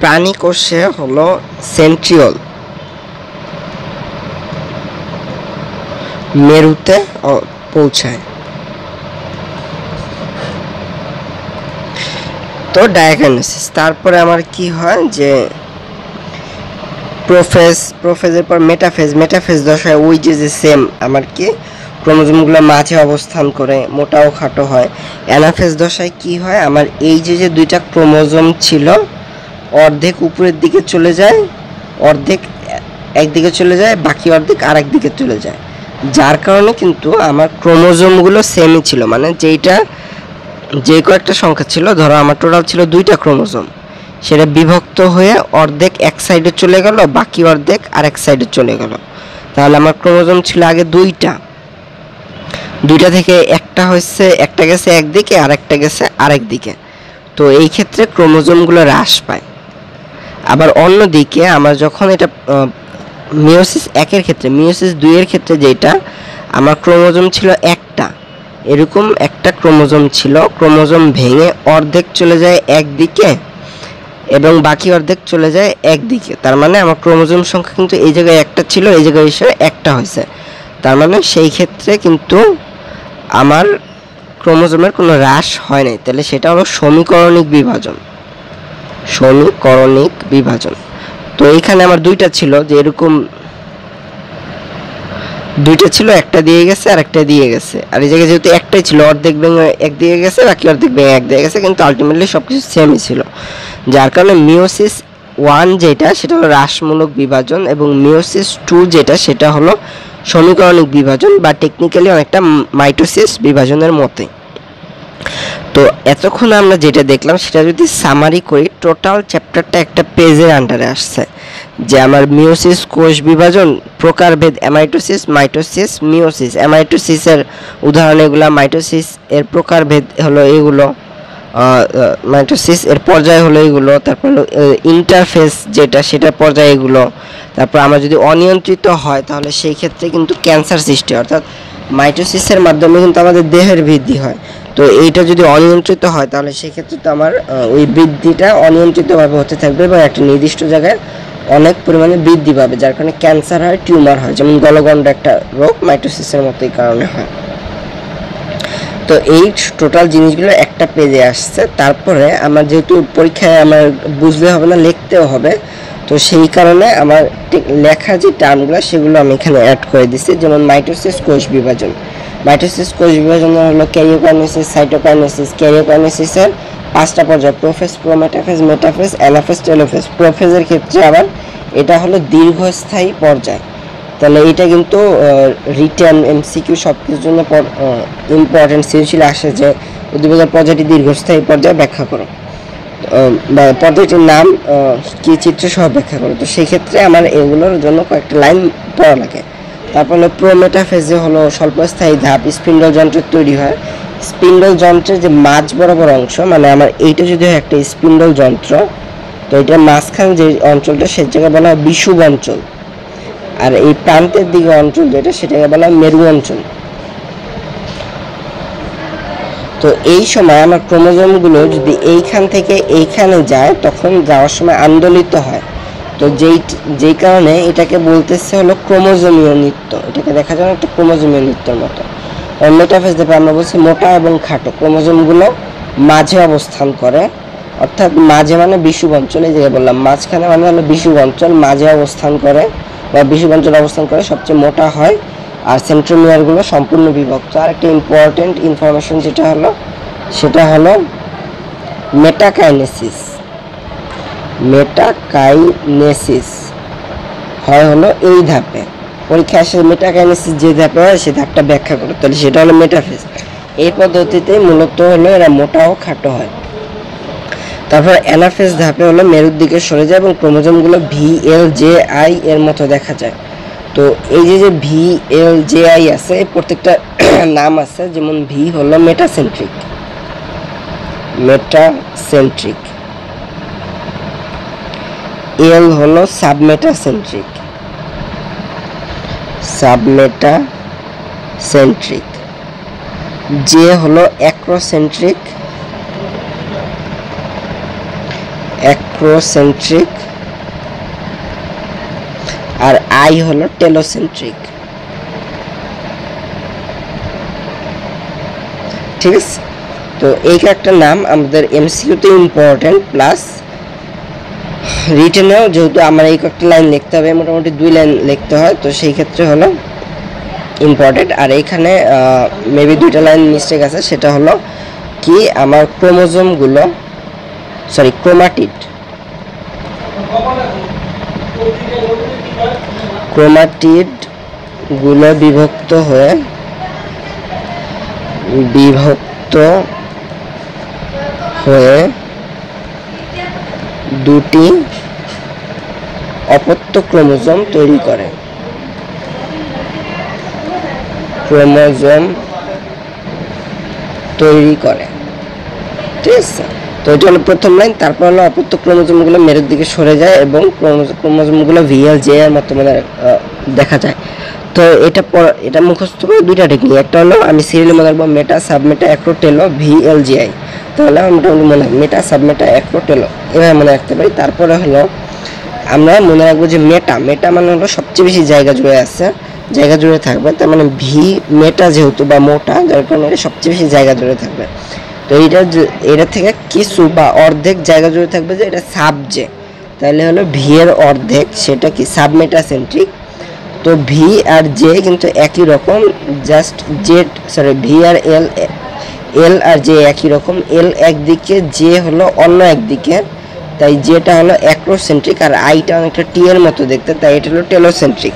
প্রাণী কোষে হলো সেন্ট্রিওল মেরুতে পৌঁছায়। তো ডায়াকাইনেসিস, তারপরে আমার কি হয় যে প্রোফেজের পর মেটাফেজ দশায় ওই যে সেম আমার কি ক্রোমোজোমগুলো মাঝে অবস্থান করে মোটা ও খাটো হয়। অ্যানাফেজ দশায় কি হয়, আমার এই যে দুইটা ক্রোমোজোম ছিল অর্ধেক উপরের দিকে চলে যায়, অর্ধেক একদিকে চলে যায়, বাকি অর্ধেক আরেক দিকে চলে যায়, যার কারণে কিন্তু আমার ক্রোমোজোমগুলো সেমই ছিল, মানে যে কয়েকটা সংখ্যা ছিল, ধরো আমার টোটাল ছিল 2টা ক্রোমোজোম, সেটা বিভক্ত হয়ে অর্ধেক এক সাইডে চলে গেল, বাকি অর্ধেক আরেক সাইডে চলে গেল। তাহলে আমার ক্রোমোজোম ছিল আগে দুইটা থেকে একটা গেছে একদিকে আর একটা গেছে আরেক দিকে। তো এই ক্ষেত্রে ক্রোমোজোমগুলো হ্রাস পায়। আবার অন্যদিকে আমার যখন এটা মিওসিস 1-এর ক্ষেত্রে, মিওসিস 2-এর ক্ষেত্রে যেটা আমার ক্রোমোজোম ছিল একটা, এরকম একটা ক্রোমোজোম ছিল, ক্রোমোজোম ভেঙে অর্ধেক চলে যায় একদিকে এবং বাকি অর্ধেক চলে যায় একদিকে। তার মানে আমার ক্রোমোজোম সংখ্যা কিন্তু এই জায়গায় একটা ছিল, এই জায়গায় এসে একটা হয়েছে। তার মানে সেই ক্ষেত্রে কিন্তু আমার ক্রোমোজোমের কোনো হ্রাস হয় নাই, তাহলে সেটা হলো সমীকরণিক বিভাজন। তো এইখানে আমার দুইটা ছিল, যে এরকম দুইটা ছিল, একটা দিয়ে গেছে আর একটা দিয়ে গেছে, আর এই জায়গায় যেহেতু একটাই ছিল, অর্ধেক ভেঙে এক দিয়ে গেছে, বাকি অর্ধেক ভেঙে এক দিয়ে গেছে, কিন্তু আলটিমেটলি সবকিছু সেমই ছিল, যার কারণে মিওসিস 1 যেটা সেটা হলো হ্রাসমূলক বিভাজন, এবং মিওসিস 2 যেটা সেটা হলো সমীকরণিক বিভাজন, বা টেকনিক্যালি অনেকটা মাইটোসিস বিভাজনের মতে। তো এতক্ষণ আমরা যেটা দেখলাম সেটা যদি সামারি করি, টোটাল চ্যাপ্টারটা একটা পেজের আন্ডারে আসছে, যে আমার মিওসিস কোষ বিভাজন, প্রকারভেদ অ্যামাইটোসিস, মাইটোসিস, মিওসিস। অ্যামাইটোসিসের উদাহরণ এগুলো, মাইটোসিস এর প্রকারভেদ হলো এগুলো, মাইটোসিস এর পর্যায় হলো এগুলো, তারপর ইন্টারফেস যেটা সেটার পর্যায়ে এগুলো। তারপর আমরা যদি অনিয়ন্ত্রিত হয় তাহলে সেই ক্ষেত্রে কিন্তু ক্যান্সার সৃষ্টি, অর্থাৎ মাইটোসিসের মাধ্যমে কিন্তু আমাদের দেহের বৃদ্ধি হয়। তো এইটা যদি অনিয়ন্ত্রিত হয় তাহলে সেই ক্ষেত্রে তো আমার ওই বৃদ্ধিটা অনিয়ন্ত্রিতভাবে হতে থাকবে এবং একটা নির্দিষ্ট জায়গায় অনেক পরিমাণে বৃদ্ধি পাবে, যার কারণে ক্যান্সার হয়, টিউমার হয়, যেমন গলগণ্ড একটা রোগ মাইটোসিসের মতো এই কারণে হয়। তো এই টোটাল জিনিসগুলো একটা পেজে আসছে। তারপরে আমার যেহেতু পরীক্ষায় আমার বুঝলে হবে না, লিখতেও হবে, তো সেই কারণে আমার লেখা যে টার্মগুলো সেগুলো আমি এখানে অ্যাড করে দিচ্ছি। যেমন মাইটোসিস কোষ বিভাজন, মাইটোসিস কোষ বিভাজন হলো ক্যারিওকাইনেসিস, সাইটোকাইনেসিস। ক্যারিওকাইনেসিসের 5টা পর্যায়, prophase, prometaphase, metaphase, anaphase, telophase. প্রোফেজের ক্ষেত্রে আবার এটা হলো দীর্ঘস্থায়ী পর্যায়। তাহলে এটা কিন্তু রিটেন, এমসিকিউ সব কিছুর জন্য ইম্পর্টেন্ট সৃজনশীল আসে যে উদ্দীপকের পর্যায়টি দীর্ঘস্থায়ী পর্যায়ে ব্যাখ্যা করো, বা পর্যায়টির নাম কি চিত্র সহ ব্যাখ্যা করো। তো সেই ক্ষেত্রে আমার এগুলোর জন্য কয়েকটা লাইন পড়া লাগে। তারপর হলো প্রোমেটাফেজে হলো স্বল্পস্থায়ী ধাপ, স্পিন্ডল যন্ত্রের তৈরি হয়। স্পিন্ডল যন্ত্রের যে মাঝ বরাবর অংশ, মানে আমার এইটা যদি হয় একটা স্পিন্ডল যন্ত্র, তো এটা মাঝখানে যে অঞ্চলটা সে জায়গায় বলা হয় বিষুব অঞ্চল, আর এই প্রান্তের দিকে অঞ্চল যেটা সেটাকে বলা হয় মেরু অঞ্চল। তো এই সময় আমার ক্রোমোজোমগুলো যদি এইখান থেকে এইখানে যায় তখন যাওয়ার সময় আন্দোলিত হয়। তো যেই কারণে এটাকে বলতেছে হলো ক্রোমোজোমীয় নৃত্য। এটাকে দেখা যায় একটা ক্রোমোজোমীয় নৃত্যের মতো। মেটাফেজ দেখে আমরা বলছি মোটা এবং খাটো ক্রোমোজোমগুলো মাঝে অবস্থান করে, অর্থাৎ মাঝে মানে বিষুব অঞ্চল, এই জায়গায় বললাম মাঝখানে মানে হলো বিষুব অঞ্চল, মাঝে অবস্থান করে বা বিষুব অঞ্চলে অবস্থান করে, সবচেয়ে মোটা হয়। আর সেন্ট্রোমিয়ারগুলো সম্পূর্ণ বিভক্ত। আর একটা ইম্পর্টেন্ট ইনফরমেশন যেটা হলো সেটা হলো মেটাকাইনেসিস। মেটাকাইনেসিস হয় হলো এই ধাপে, পরীক্ষা আসে মেটাকাইনেসিস যে ধাপে হয় সে ধাপটা ব্যাখ্যা করো, তাহলে সেটা হলো মেটাফেজ। এই পদ্ধতিতে মূলত হলো এরা মোটা ও খাটো হয়। তারপর অ্যানাফেজ ধাপে হলো মেরুর দিকে সরে যায় এবং ক্রোমোজোমগুলো VLJI এর মতো দেখা যায়। তো এই যে VLJI আছে, এই প্রত্যেকটা নাম আছে। যেমন ভি হলো মেটাসেন্ট্রিক, মেটাসেন্ট্রিক। এল হলো সাবমেটাসেন্ট্রিক, সাবমেটাসেন্ট্রিক। জে হলো অ্যাক্রোসেন্ট্রিক, অ্যাক্রোসেন্ট্রিক। আর আই হলো টেলোসেন্ট্রিক। ঠিক আছে, তো এই একটা নাম আমাদের এমসিকিউতে ইম্পর্টেন্ট, প্লাস রিটেনেও যেহেতু আমার এই কয়েকটা লাইন লিখতে হবে, মোটামুটি 2 লাইন লিখতে হয়, তো সেই ক্ষেত্রে হলো ইম্পর্টেন্ট। আর এইখানে মেবি 2টা লাইন মিস্টেক আছে, সেটা হলো কি আমার ক্রোমোজোমগুলো, সরি ক্রোমাটিডগুলো বিভক্ত হয়ে দুটি অপত্য ক্রোমোজোম তৈরি করে। ঠিক আছে, তো এটা হলো প্রথম লাইন। তারপর হলো অপত্য ক্রোমোজোমগুলো মেরুর দিকে সরে যায় এবং ক্রোমোজোমগুলো VLJ এর মতো মানে দেখা যায়। তো এটা মুখস্থ করে 2টা টেকনিক, একটা হলো আমি সিরিয়ালি মনে রাখবো মেটা, সাবমেটা, অ্যাক্রোটেলো, VLJI। তাহলে মোটামুটি মনে রাখবো মেটা, সাবমেটা, অ্যাক্রোটেলো, এভাবে মনে রাখতে পারি। তারপরে হলো আমরা মনে রাখবো যে মেটা মানে হলো সবচেয়ে বেশি জায়গা জুড়ে আছে, জায়গা জুড়ে থাকবে। তার মানে মেটা যেহেতু বা মোটা, যার কারণে এটা সবচেয়ে বেশি জায়গা জুড়ে থাকবে। তো এটা থেকে কিছু বা অর্ধেক জায়গা জুড়ে থাকবে যে এটা সাবজে, তাহলে হলো ভি এর অর্ধেক, সেটা কি সাবমেটাসেন্ট্রিক। তো ভি আর জে কিন্তু একই রকম, জাস্ট ভি আর এল আর জে একই রকম, এল একদিকে, জে হলো অন্য একদিকে, তাই যেটা হলো অ্যাক্রোসেন্ট্রিক। আর আইটা অনেকটা টি এর মতো দেখতে, তাই এটা হলো টেলোসেন্ট্রিক।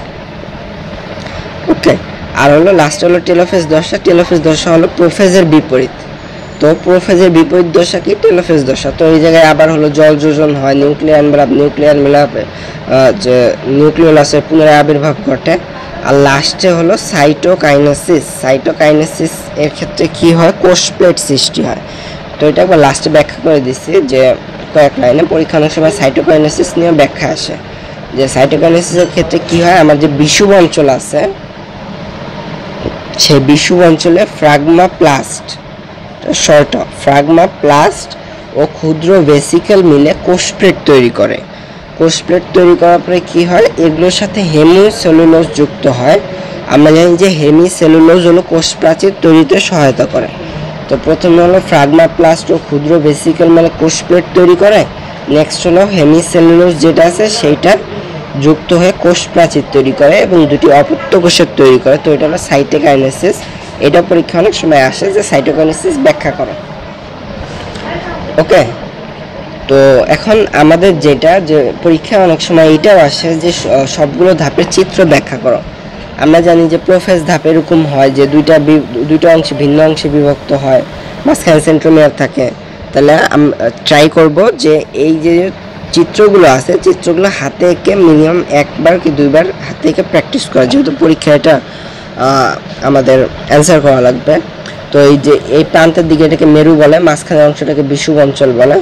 ওকে, আর হলো লাস্ট হলো টেলোফেজ দশা। টেলোফেজ দশা হলো প্রোফেজের বিপরীত। তো প্রোফেজের বিপরীত দশা কি? টেলোফেজ দশা। তো এই জায়গায় আবার হলো জল যোজন হয়, নিউক্লিয়ার মেলাপে যে নিউক্লিওলাসের পুনরায় আবির্ভাব ঘটে। আর লাস্টে হলো সাইটোকাইনেসিস। সাইটোকাইনেসিস এর ক্ষেত্রে কি হয়? কোষ প্লেট সৃষ্টি হয়। তো এটা একবার লাস্টে ব্যাখ্যা করে দিচ্ছি যে কয়েক লাইনে, পরীক্ষা অনেক সময় সাইটোকাইনেসিস নিয়ে ব্যাখ্যা আসে যে সাইটোকাইনেসিসের ক্ষেত্রে কি হয়, আমার যে বিষুব অঞ্চল আছে সেই বিষুব অঞ্চলে ফ্রাগমাপ্লাস্ট ও ক্ষুদ্র ভেসিকেল মিলে কোষপ্লেট তৈরি করে। কোষপ্লেট তৈরি করার পরে কি হয়, এগুলোর সাথে হেমিসেলুলোজ যুক্ত হয়। আমরা জানি যে হেমিসেলুলোজ হলো কোষ প্রাচীর তৈরিতে সহায়তা করে। তো প্রথমে হলো ফ্রাগমাপ্লাস্ট ও ক্ষুদ্র ভেসিকেল মিলে কোষপ্লেট তৈরি করে, নেক্সট হলো হেমিসেলুলোজ যেটা আছে সেইটা যুক্ত হয়ে কোষ প্রাচীর তৈরি করে এবং দুটি অপত্য কোষের তৈরি করে। তো এটা হলো সাইটোকাইনেসিস। এটা পরীক্ষা অনেক সময় আসে যে সাইটোকাইনেসিস ব্যাখ্যা করো। ওকে, তো এখন আমাদের যেটা যে পরীক্ষা অনেক সময় এটাও আসে যে সবগুলো ধাপের চিত্র ব্যাখ্যা করো। আমরা জানি যে প্রোফেজ ধাপ এরকম হয় যে দুইটা অংশে ভিন্ন অংশে বিভক্ত হয়, মাঝখানে সেন্ট্রোমিয়ার থাকে। তাহলে ট্রাই করব যে এই যে চিত্রগুলো আছে চিত্রগুলো হাতে এঁকে মিনিমাম একবার কি দুইবার হাতে এঁকে প্র্যাকটিস করা, যেহেতু পরীক্ষা এটা আমাদের অ্যান্সার করা লাগবে। তো এই যে এই প্রান্তের দিকে এটাকে মেরু বলে, মাঝখানের অংশটাকে বিষুব অঞ্চল বলে,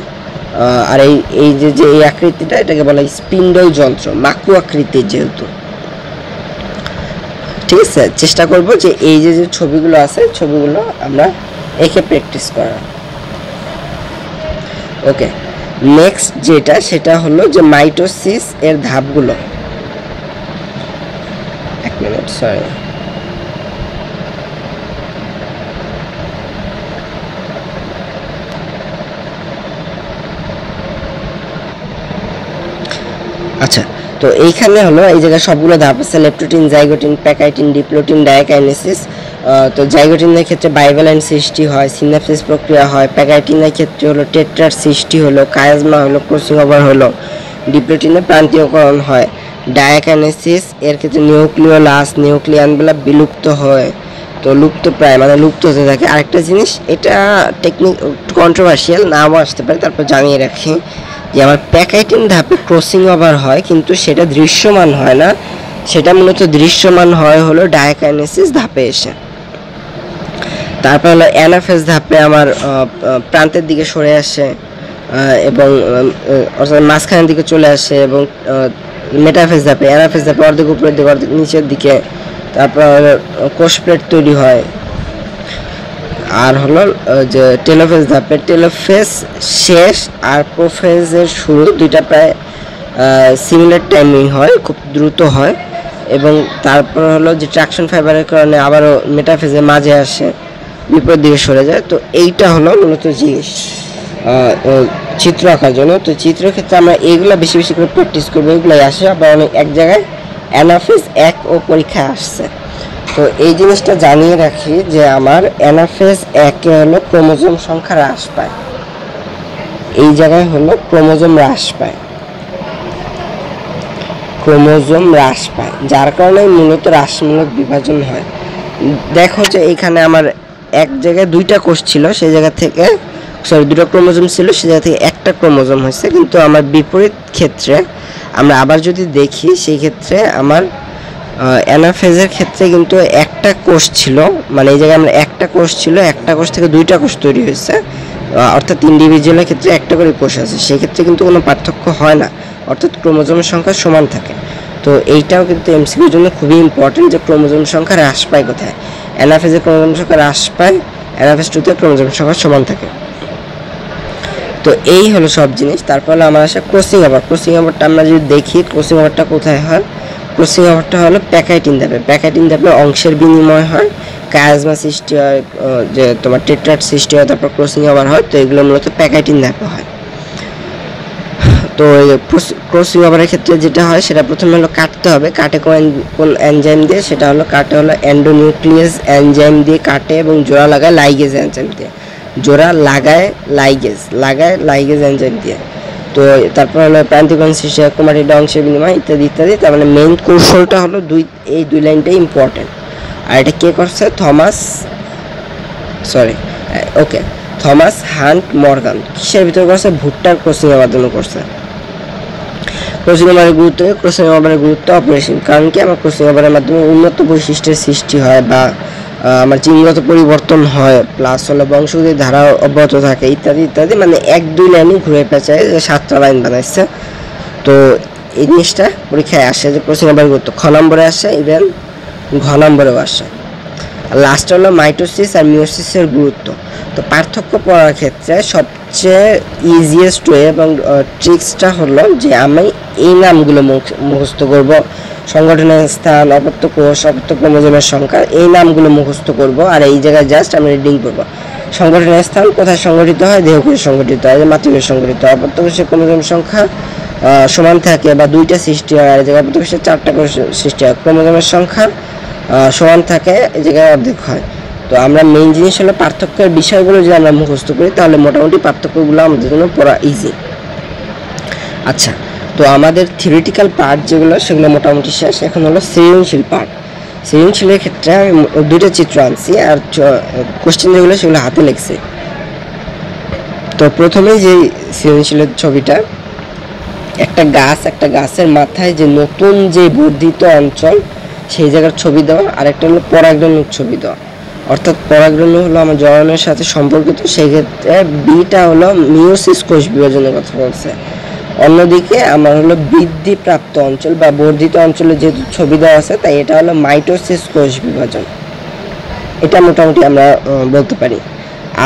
আর এই যে এই আকৃতিটা এটাকে বলে স্পিন্ডল যন্ত্র, মাকু আকৃতির যেহেতু। ঠিক আছে, চেষ্টা করব যে এই যে ছবিগুলো আছে ছবিগুলো আমরা এঁকে প্র্যাকটিস করা। ওকে, নেক্সট যেটা সেটা হলো যে মাইটোসিস এর ধাপগুলো। এক মিনিট, সরি। আচ্ছা, তো এইখানে হলো এই জায়গায় সবগুলো ধাপ আছে, leptotene, zygotene, pachytene, diplotene, diakinesis. তো জাইগোটিনের ক্ষেত্রে বাইভ্যালেন্ট সৃষ্টি হয়, সিনাপসিস প্রক্রিয়া হয়। প্যাকাইটিনের ক্ষেত্রে হলো টেট্রার সৃষ্টি হলো, কায়াজমা হলো, ক্রসিং ওভার হলো। ডিপ্লোটিনে প্রান্তীয়করণ হয়। ডায়াকাইনেসিস এর ক্ষেত্রে নিউক্লিওলাস, নিউক্লিয়ানগুলো বিলুপ্ত হয়, তো লুপ্ত প্রায় মানে লুপ্ত হতে থাকে। আরেকটা জিনিস, এটা টেকনিক কন্ট্রোভার্সিয়াল নাও আসতে পারে, তারপর জানিয়ে রাখি যে আমার প্যাকাইটিন ধাপে ক্রসিং ওভার হয় কিন্তু সেটা দৃশ্যমান হয় না, সেটা মূলত দৃশ্যমান হয় হলো ডায়াকাইনেসিস ধাপে এসে। তারপর হলো অ্যানাফেজ ধাপে আমার প্রান্তের দিকে সরে আসে এবং অর্থাৎ মাঝখানের দিকে চলে আসে, এবং মেটাফেজ ধাপে, অ্যানাফেজ ধাপে অর্ধেক উপরের দিকে অর্ধেক নিচের দিকে। তারপর কোষ প্লেট তৈরি হয়। আর হলো যে টেলোফেজ ধাপে টেলোফেজ শেষ আর প্রোফেজের শুরু দুইটা প্রায় সিমিলার টাইমিং হয়, খুব দ্রুত হয়। এবং তারপর হলো যে ট্রাকশন ফাইবারের কারণে আবারও মেটাফেজের মাঝে আসে, বিপরীত দিকে সরে যায়। তো এইটা হলো মূলত জিনিস চিত্র আঁকার জন্য। তো চিত্রের ক্ষেত্রে আমরা এইগুলো বেশি বেশি করে প্র্যাকটিস করবো, এগুলোই আসে। আবার অনেক এক জায়গায় অ্যানাফেজ 1 ও পরীক্ষায় আসছে। তো এই জিনিসটা জানিয়ে রাখি যে আমার অ্যানাফেজ 1 এ হলো ক্রোমোজোম সংখ্যা হ্রাস পায়, এই জায়গায় হলো ক্রোমোজোম হ্রাস পায়, ক্রোমোজোম হ্রাস পায়, যার কারণে মূলত হ্রাসমূলক বিভাজন হয়। দেখো যে এখানে আমার এক জায়গায় দুইটা কোষ ছিল, সেই জায়গা থেকে দুটো ক্রোমোজোম ছিল, সেই জায়গা থেকে একটা ক্রোমোজোম হয়েছে। কিন্তু আমার বিপরীত ক্ষেত্রে আমরা আবার যদি দেখি, সেই ক্ষেত্রে আমার অ্যানাফেজের ক্ষেত্রে কিন্তু একটা কোষ ছিল, মানে এই জায়গায় আমরা একটা কোষ ছিল, একটা কোষ থেকে দুইটা কোষ তৈরি হয়েছে, অর্থাৎ ইন্ডিভিজুয়ালের ক্ষেত্রে একটা করে কোষ আছে, সেক্ষেত্রে কিন্তু কোনো পার্থক্য হয় না, অর্থাৎ ক্রোমোজোমের সংখ্যা সমান থাকে। তো এইটাও কিন্তু এমসিকিউর জন্য খুবই ইম্পর্টেন্ট যে ক্রোমোজোম সংখ্যা হ্রাস পায় কোথায়। অ্যানাফেজে ক্রোমোজোম সংখ্যা হ্রাস পায়, অ্যানাফেজ 2 তে ক্রোমোজোম সংখ্যা সমান থাকে। তো এই হলো সব জিনিস। তারপর হলো আমার আসে ক্রসিং ওভার। ক্রসিং ওভারটা আমরা যদি দেখি, ক্রসিং ওভারটা কোথায় হয়? ক্রসিং ওভারটা হলো প্যাকাইটিন ধাপে। প্যাকাইটিন ধাপে অংশের বিনিময় হয়, কায়াজমা সৃষ্টি হয়, যে তোমার টেট্রাট সৃষ্টি হয়, তারপর ক্রসিং ওভার হয়। তো এগুলো মূলত প্যাকাইটিন ধাপে হয়। তো ক্রসিং ওভারের ক্ষেত্রে যেটা হয় সেটা প্রথমে হলো কাটতে হবে। কাটে কোন এনজাইম দিয়ে? সেটা হলো কাটে হলো এন্ডোনিউক্লিয়াস এনজাইম দিয়ে কাটে, এবং জোড়া লাগায় লাইগেজ এনজাইম দিয়ে। জোড়া লাগায় লাইগেজ এনজাইম দিয়ে। তো তারপর হলো প্রান্তিকরণ সৃষ্টি হয়, ক্রোমাটিড অংশের বিনিময়, ইত্যাদি ইত্যাদি। তার মানে মেইন কৌশলটা হলো এই দুই লাইনটাই ইম্পর্টেন্ট। আর এটা কে করছে? Thomas hunt Morgan. কিসের ভিতরে করছে? ভুট্টার ক্রসিং এর মাধ্যমে করছে। ক্রসিং ওভারের গুরুত্ব, ক্রসিং ওভারের গুরুত্ব অপরিসীম। কারণ কি? আমার ক্রসিং ওভারের মাধ্যমে উন্নত বৈশিষ্ট্যের সৃষ্টি হয়, বা আমার জিনগত পরিবর্তন হয়, প্লাস হলো বংশগতির ধারা অব্যাহত থাকে, ইত্যাদি ইত্যাদি। মানে 1-2 লাইনই ঘুরে পেঁচায় 7টা লাইন বানাইছে। তো এই জিনিসটা পরীক্ষায় আসে যে ক্রসিং ওভারের গুরুত্ব। খ নম্বরে আসে, ইভেন ঘ নম্বরেও আসে। লাস্ট হলো মাইটোসিস আর মিওসিসের গুরুত্ব। তো পার্থক্য পড়ার ক্ষেত্রে সবচেয়ে ইজিয়েস্ট ওয়ে এবং ট্রিক্সটা হলো যে আমি এই নামগুলো মুখস্থ করব, সংগঠনের স্থান, অপত্য কোষ, অপত্য ক্রোমোজোমের সংখ্যা, এই নামগুলো মুখস্থ করব, আর এই জায়গায় জাস্ট আমি রিডিং করব। সংগঠনের স্থান কোথায় সংগঠিত হয়? দেহকোষে সংগঠিত হয়, মাতৃকোষে সংগঠিত হয়। অপত্যকোষে ক্রোমোজোম সংখ্যা সমান থাকে বা 2টা সৃষ্টি হয়, আর এই জায়গায় অপত্যকোষে 4টা কোষ সৃষ্টি হয়। ক্রোমোজোমের সংখ্যা সমান থাকে, এই জায়গায় অর্ধেক হয়। তো আমরা মেইন জিনিস হলো পার্থক্যের বিষয়গুলো যদি আমরা মুখস্থ করি তাহলে মোটামুটি পার্থক্যগুলো আমাদের জন্য পড়া ইজি। আচ্ছা, তো আমাদের থিওরিটিক্যাল পার্ট যেগুলো সেগুলো মোটামুটি শেষ। এখন হলো সৃজনশীল পার্ট। সৃজনশীলের ক্ষেত্রে আমি 2টা চিত্র আনছি আর কোশ্চেন যেগুলো সেগুলো হাতে লিখছি। তো প্রথমেই যে সৃজনশীলের ছবিটা, একটা গাছের মাথায় যে নতুন যে বর্ধিত অঞ্চল সেই জায়গার ছবি দেওয়া, আর একটা হলো পরাগরেণুর ছবি দেওয়া। অর্থাৎ পরাগরেণু হলো আমার জননের সাথে সম্পর্কিত, সেক্ষেত্রে বিটা হলো মিওসিস কোষ বিভাজনের কথা বলছে। অন্যদিকে আমার হলো বৃদ্ধিপ্রাপ্ত অঞ্চল বা বর্ধিত অঞ্চলে যেহেতু ছবি দেওয়া আছে তাই এটা হলো মাইটোসিস কোষ বিভাজন, এটা মোটামুটি আমরা বলতে পারি।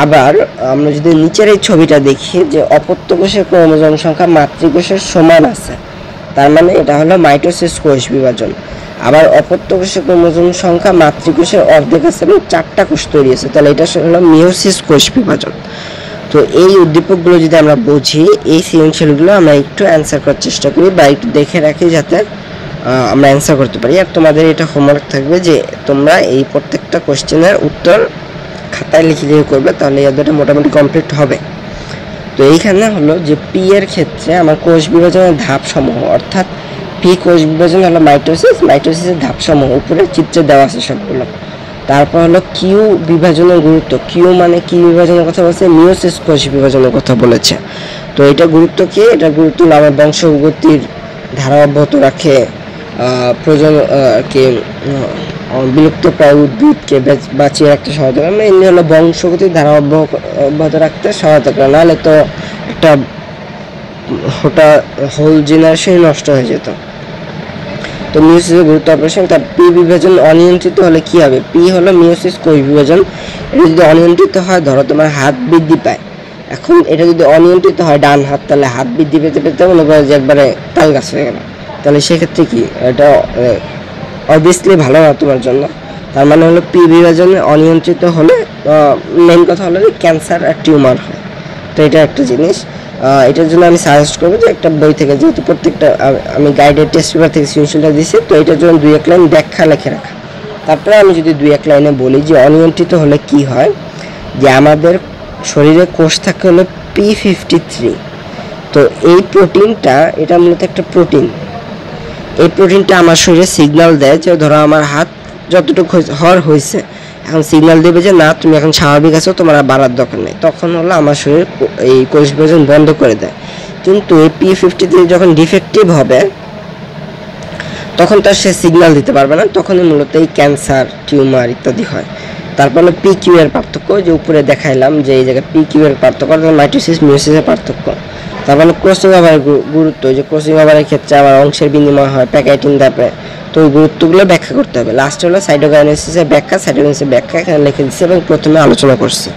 আবার আমরা যদি নিচের এই ছবিটা দেখি যে অপত্য কোষের ক্রোমোজোম সংখ্যা মাতৃকোষের সমান আছে, তার মানে এটা হলো মাইটোসিস কোষ বিভাজন। আবার অপত্য কোষের ক্রোমোজোম সংখ্যা মাতৃকোষের অর্ধেক আছে এবং 4টা কোষ তৈরি আছে, তাহলে এটা হলো মিওসিস কোষ বিভাজন। তো এই উদ্দীপকগুলো যদি আমরা বুঝি, এই সৃজনশীলগুলো আমরা একটু অ্যান্সার করার চেষ্টা করি বা একটু দেখে রাখি যাতে আমরা অ্যান্সার করতে পারি। আর তোমাদের এটা হোমওয়ার্ক থাকবে যে তোমরা এই প্রত্যেকটা কোশ্চেনের উত্তর খাতায় লিখে লিখে করবে, তাহলে এদেরটা মোটামুটি কমপ্লিট হবে। তো এইখানে হলো যে পি এর ক্ষেত্রে আমার কোষ বিভাজনের ধাপসমূহ, অর্থাৎ পি কোষ বিভাজন হলো মাইটোসিসের ধাপসমূহ উপরে চিত্রে দেওয়া আছে সবগুলো। তারপর হলো কিউ বিভাজনের গুরুত্ব, কিউ মানে কি বিভাজনের কথা বলছে? মিওসিস কোষ বিভাজনের কথা বলেছে। তো এটা গুরুত্ব কি? এটা গুরুত্ব হলো আমার বংশগতির ধারা অব্যাহত রাখে, বিলুপ্তপ্রায় উদ্ভিদকে বাঁচিয়ে রাখতে সহায়তা করে। এমনি হলো বংশগতির ধারা অব্যাহত রাখতে সহায়তা করে, নাহলে তো একটা হোল জেনারেশনই নষ্ট হয়ে যেত। তো মিওসিসের গুরুত্ব অপারেশন। তার পি বিভাজন অনিয়ন্ত্রিত হলে কি হবে? পি হলো মিওসিস কোষ বিভাজন। এটা যদি অনিয়ন্ত্রিত হয়, ধরো তোমার হাত বৃদ্ধি পায়, এখন এটা যদি অনিয়ন্ত্রিত হয় ডান হাত, তাহলে হাত বৃদ্ধি পেতে পেতে মনে করো যে একবারে তাল গাছ হয়ে গেল, তাহলে সেক্ষেত্রে কি এটা অবভিয়াসলি ভালো না তোমার জন্য। তার মানে হলো পি বিভাজনে অনিয়ন্ত্রিত হলে মেন কথা হলো যে ক্যান্সার আর টিউমার হয়। তো এটা একটা জিনিস, এটার জন্য আমি সাজেস্ট করবো যে একটা বই থেকে, যেহেতু প্রত্যেকটা আমি গাইডের টেস্ট পেপার থেকে সৃজনশীলটা দিচ্ছি, তো এটার জন্য 2-1 লাইন ব্যাখ্যা লিখে রাখা। তারপরে আমি যদি 2-1 লাইনে বলি যে অনিয়ন্ত্রিত হলে কি হয়, যে আমাদের শরীরে কোষ থাকে হলো P53। তো এই প্রোটিনটা, এটা মূলত একটা প্রোটিন, এই প্রোটিনটা আমার শরীরে সিগন্যাল দেয় যে ধরো আমার হাত যতটুকু হওয়ার হয়েছে, এখন সিগন্যাল দেবে যে না তুমি এখন স্বাভাবিক আছো, তোমার আর বাড়ার দরকার নেই। তখন হলো আমার শরীর এই কোষ বিভাজন বন্ধ করে দেয়। কিন্তু এই P53 যখন ডিফেক্টিভ হবে তখন তার সে সিগন্যাল দিতে পারবে না, তখনই মূলত এই ক্যান্সার, টিউমার ইত্যাদি হয়। তারপর হলো PQ এর পার্থক্য, যে উপরে দেখাইলাম যে এই জায়গায় PQ এর পার্থক্য, মাইটোসিস মিওসিসের পার্থক্য। তারপর ক্রসিং ওভারের গুরুত্ব, যে ক্রসিং ওভারের ক্ষেত্রে আবার অংশের বিনিময় হয় প্যাকেটিং ধাপে, তো ওই গুরুত্বগুলো ব্যাখ্যা করতে হবে। লাস্ট হলো সাইটোকাইনেসিসের ব্যাখ্যা, সাইটোকাইনেসিসের ব্যাখ্যা এখানে লিখে দিচ্ছি এবং প্রথমে আলোচনা করছি।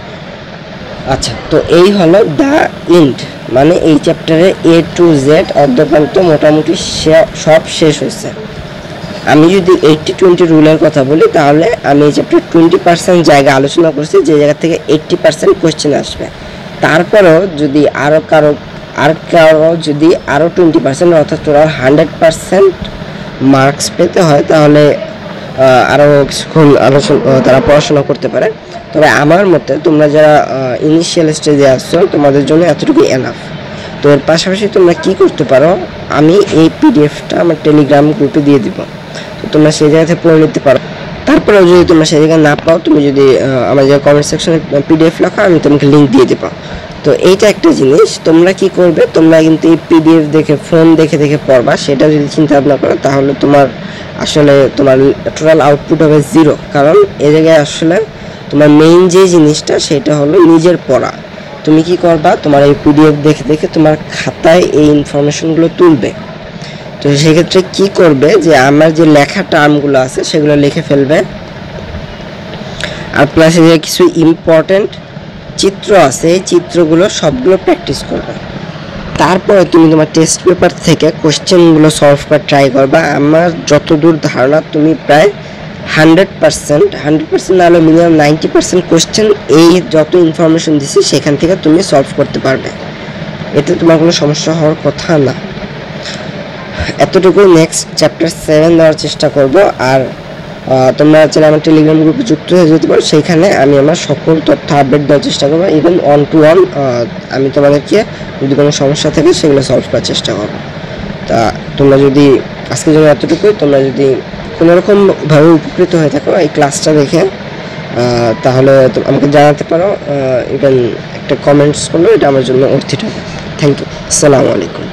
আচ্ছা, তো এই হলো দ্য এন্ড, মানে এই চ্যাপ্টারে A to Z অর্ধপ্রান্ত মোটামুটি সব শেষ হয়েছে। আমি যদি 80-20 রুলের কথা বলি, তাহলে আমি এই চ্যাপ্টার 20% জায়গা আলোচনা করছি, যে জায়গা থেকে 80% কোশ্চেন আসবে। তারপরেও যদি আরও কারো যদি আরও 20% অর্থাৎ টোটাল 100% মার্কস পেতে হয়, তাহলে আরও কিছুক্ষণ তারা পড়াশোনা করতে পারে। তবে আমার মতে তোমরা যারা ইনিশিয়াল স্টেজে আসছো, তোমাদের জন্য এতটুকুই এনাফ। তো এর পাশাপাশি তোমরা কি করতে পারো, আমি এই পিডিএফটা আমার টেলিগ্রাম গ্রুপে দিয়ে দিব, তো তোমরা সেই জায়গা থেকে পড়ে নিতে পারো। তারপরেও যদি তোমরা সেই জায়গায় না পাও, তুমি যদি আমাদের কমেন্ট সেকশনে পিডিএফ লেখো, আমি তোমাকে লিঙ্ক দিয়ে দেবো। তো এইটা একটা জিনিস, তোমরা কি করবে, তোমরা কিন্তু এই পিডিএফ দেখে ফোন দেখে দেখে পড়বা, সেটা যদি চিন্তা ভাবনা করো তাহলে তোমার আসলে তোমার টোটাল আউটপুট হবে 0। কারণ এই জায়গায় আসলে তোমার মেইন যে জিনিসটা সেটা হলো নিজের পড়া। তুমি কি করবা, তোমার এই পিডিএফ দেখে দেখে তোমার খাতায় এই ইনফরমেশনগুলো তুলবে। তো সেক্ষেত্রে কি করবে, যে আমার যে লেখা টার্মগুলো আছে সেগুলো লিখে ফেলবে, আর প্লাস যে কিছু ইম্পর্টেন্ট চিত্র আছে এই চিত্রগুলো সবগুলো প্র্যাকটিস করবে। তারপরে তুমি তোমার টেস্ট পেপার থেকে কোশ্চেনগুলো সলভ করার ট্রাই করবা। আমার যতদূর ধারণা তুমি প্রায় 100% না হলে মিনিমাম 90% কোশ্চেন এই যত ইনফরমেশন দিছি সেখান থেকে তুমি সলভ করতে পারবে, এতে তোমার কোনো সমস্যা হওয়ার কথা না। এতটুকু। নেক্সট চ্যাপ্টার 7 দেওয়ার চেষ্টা করব। আর তোমরা চাইলে আমার টেলিগ্রাম গ্রুপে যুক্ত হয়ে যেতে পারো, সেইখানে আমি আমার সকল তথ্য আপডেট দেওয়ার চেষ্টা করবো। ইভেন 1-to-1 আমি তোমাদেরকে যদি কোনো সমস্যা থাকে সেগুলো সলভ করার চেষ্টা করবো। তা তোমরা যদি আজকের জন্য এতটুকুই, তোমরা যদি কোনোরকমভাবে উপকৃত হয়ে থাকো এই ক্লাসটা দেখে, তাহলে আমাকে জানাতে পারো। ইভেন একটা কমেন্টস করলো, এটা আমার জন্য অর্থিত। Thank you. আসসালামু আলাইকুম।